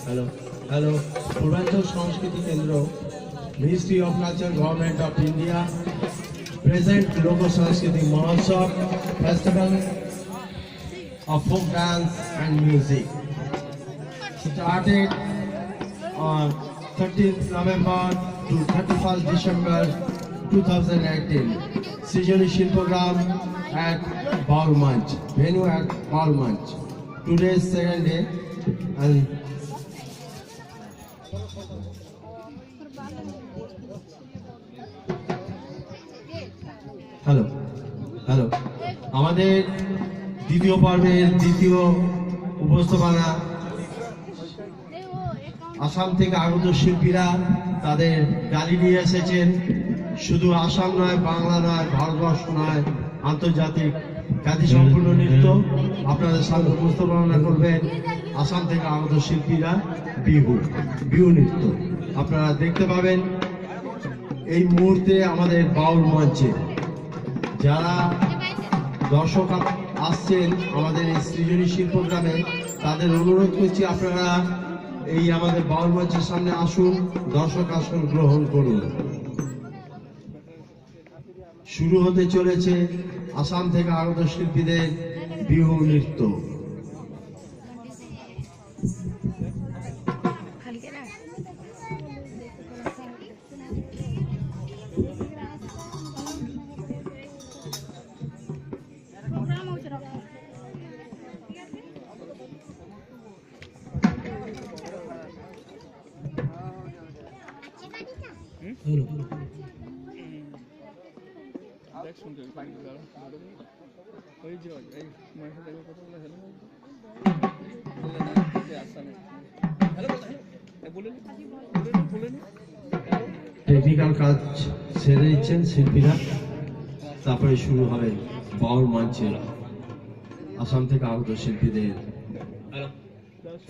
Hello. Hello. Purvanchal Sanskriti Kendra, Ministry of Culture, Government of India, present Logo Sanskriti Mahotsav Festival of Folk Dance and Music. Started on 13th November to 31st December 2018. Srijani Shilpogram at Baul Manch. Venue at Baul Manch. Today is second day and hello hello আমাদের দ্বিতীয় পর্বের দ্বিতীয় উপস্থাপনা আসাম থেকে আগত শিল্পীরা তাদের গালি নিয়ে এসেছেন। শুধু আসাম নয়, বাংলা নয়, ভারতবর্ষ নয়, আন্তর্জাতিক খ্যাতি সম্পূর্ণ নৃত্য আপনাদের সামনে উপস্থাপনা করবেন আসাম থেকে আগত শিল্পীরা। বিহু নৃত্য আপনারা দেখতে পাবেন এই মুহূর্তে আমাদের বাউল মঞ্চে। যারা দর্শক আসছেন আমাদের এই সৃজনশীল প্রোগ্রামে, তাদের অনুরোধ করছি আপনারা এই আমাদের বাউল মঞ্চের সামনে আসুন, দর্শক আসন গ্রহণ করুন। শুরু হতে চলেছে আসাম থেকে আগত শিল্পীদের বিহু নৃত্য। টেকনিক্যাল কাজ সেরে দিচ্ছেন শিল্পীরা, তারপরে শুরু হবে বাউল মঞ্চে আসাম থেকে আগত শিল্পীদের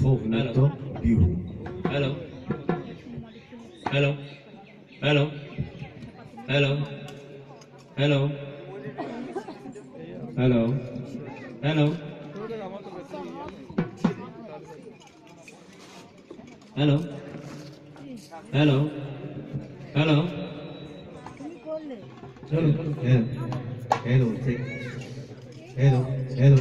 ফোক নৃত্য Bihu. Hello hello hello hello hello hello hello hello hello hello চলো হ্যালো হ্যালো হ্যালো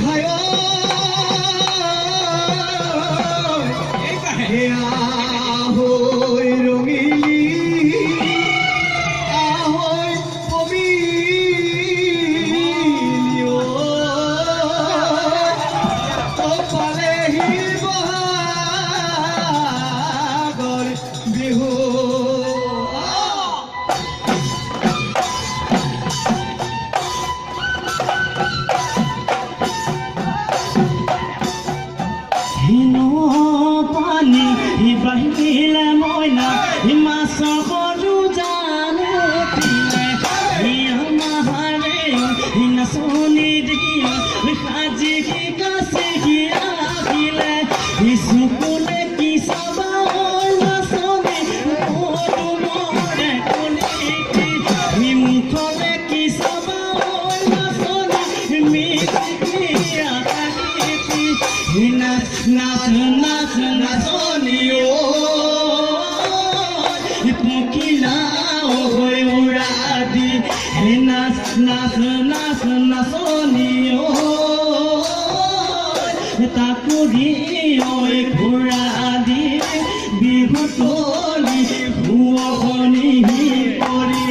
হায় আহৈ ৰঙিলী আহৈ কমিলি অ পালেহি বহাগৰ বিহু পানী বাহিলে মইনা মাছ সৰু জানুতিলে মাহাৰে নাচনি দিয়া সাজি কাছে আহিলে চকুলে কি চাবা নাচনি মৰে কলি মুখলে কি চাবা নাচনি মিঠিয়া নাচ নাচ নাচ নাচনি পখিলা হৈ উৰা দি নাচ নাচ নাচ নাচনি তাকুৰি ঘূৰা দি বিহু তলি শুৱনি কৰি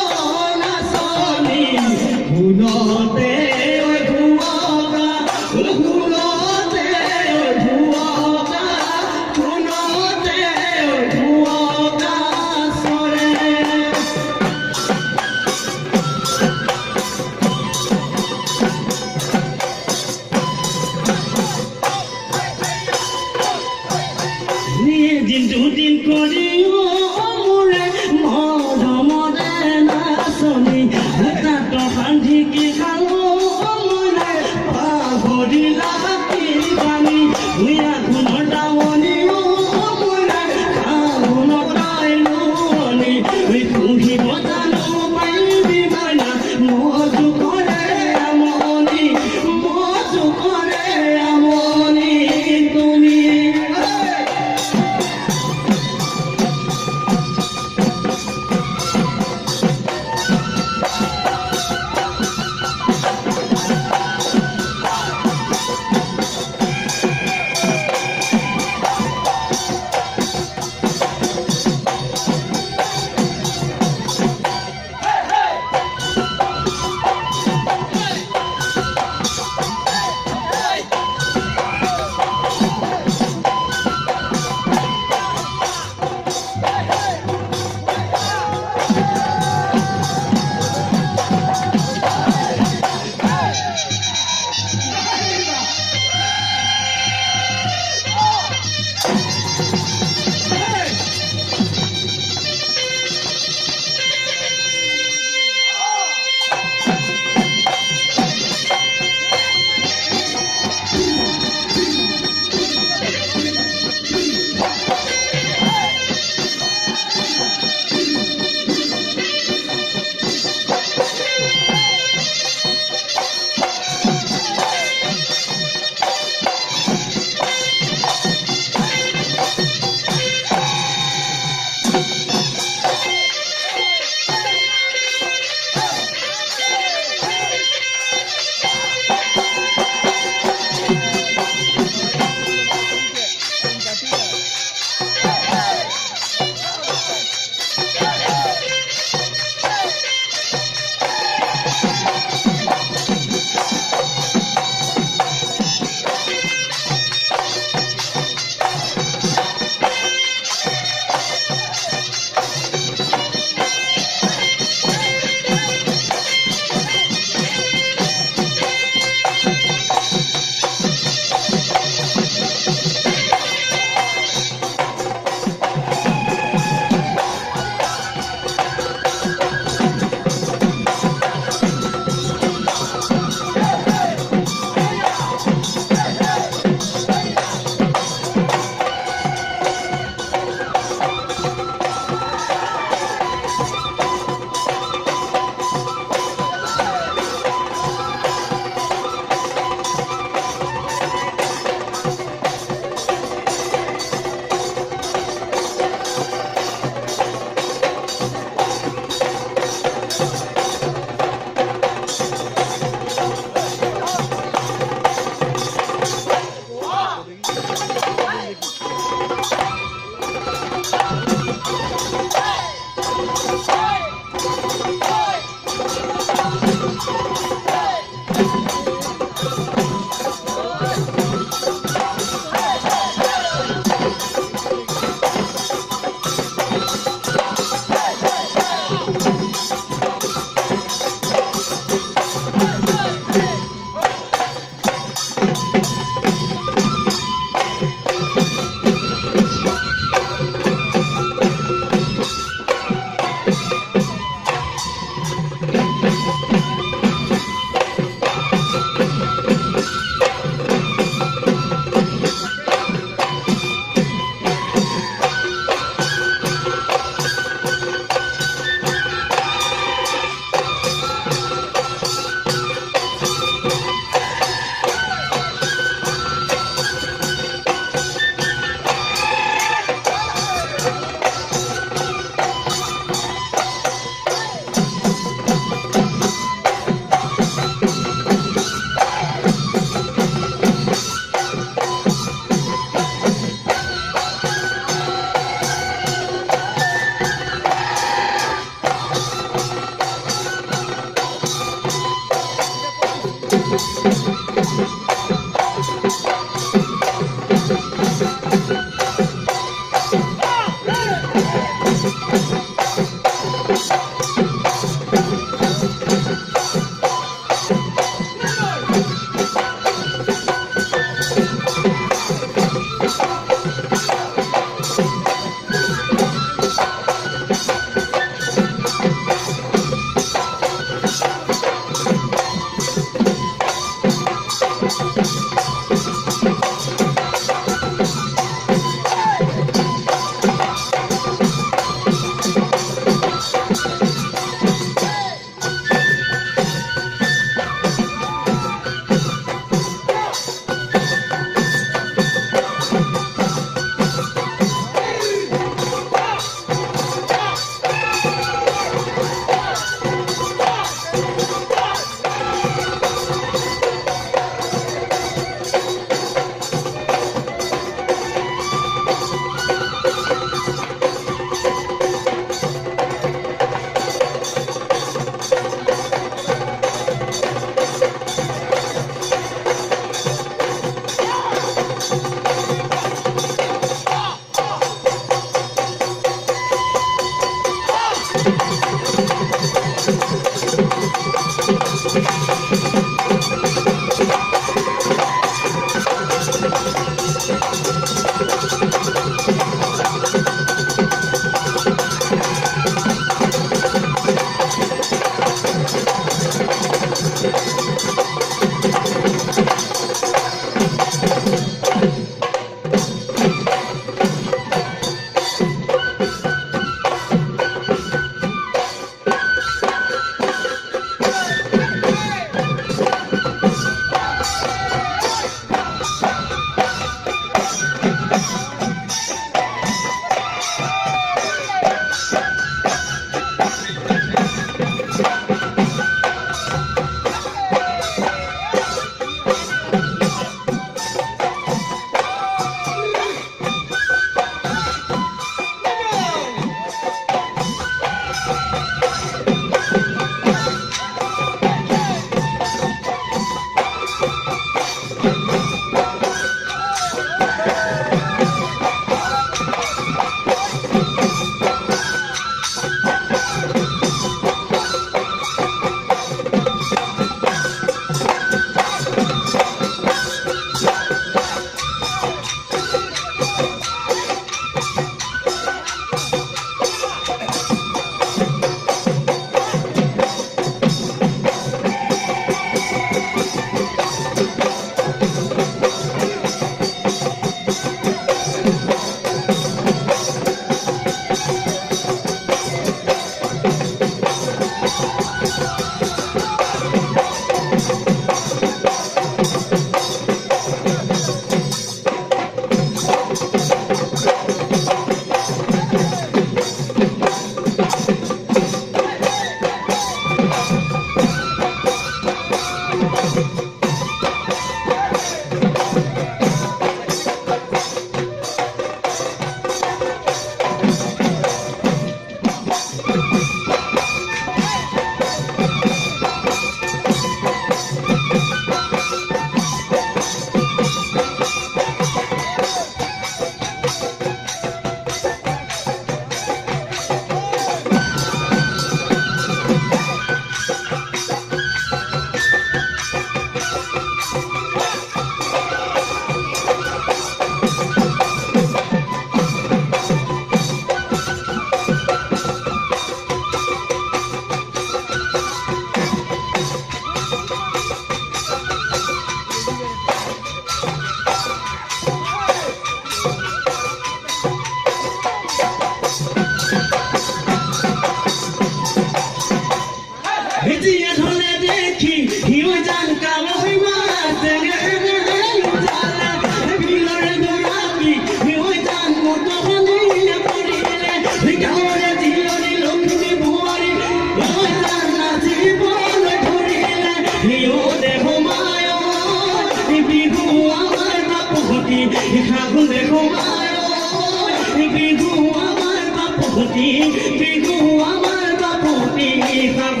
বিহু আমাৰ বাপতি খাব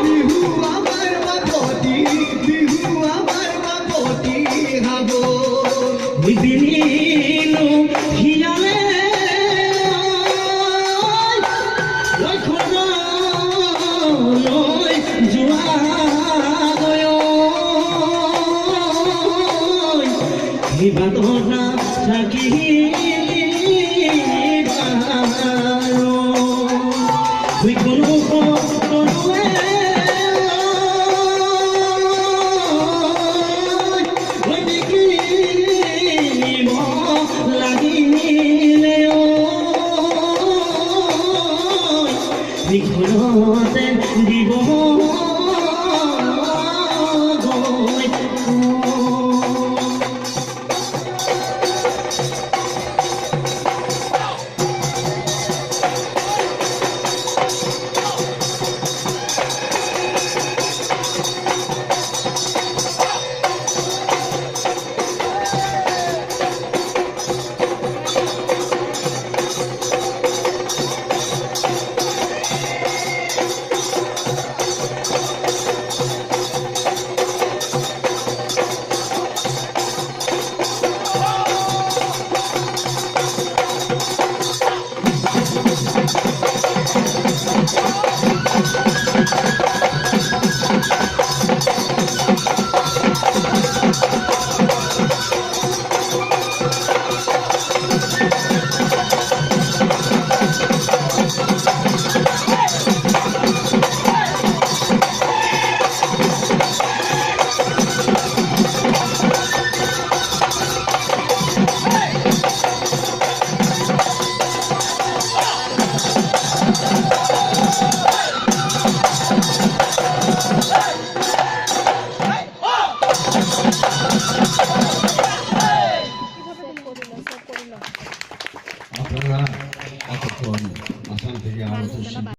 বিহু আমাৰ বাপতি, বিহু আমাৰ বাপতি খাব। বিপিনীনো হিয়ালে লক্ষ্মণলৈ যোৱা গৈ বাটনা থাকি কোনো সকলোৱে দেখিব লাগিলে ঘৰতে দিব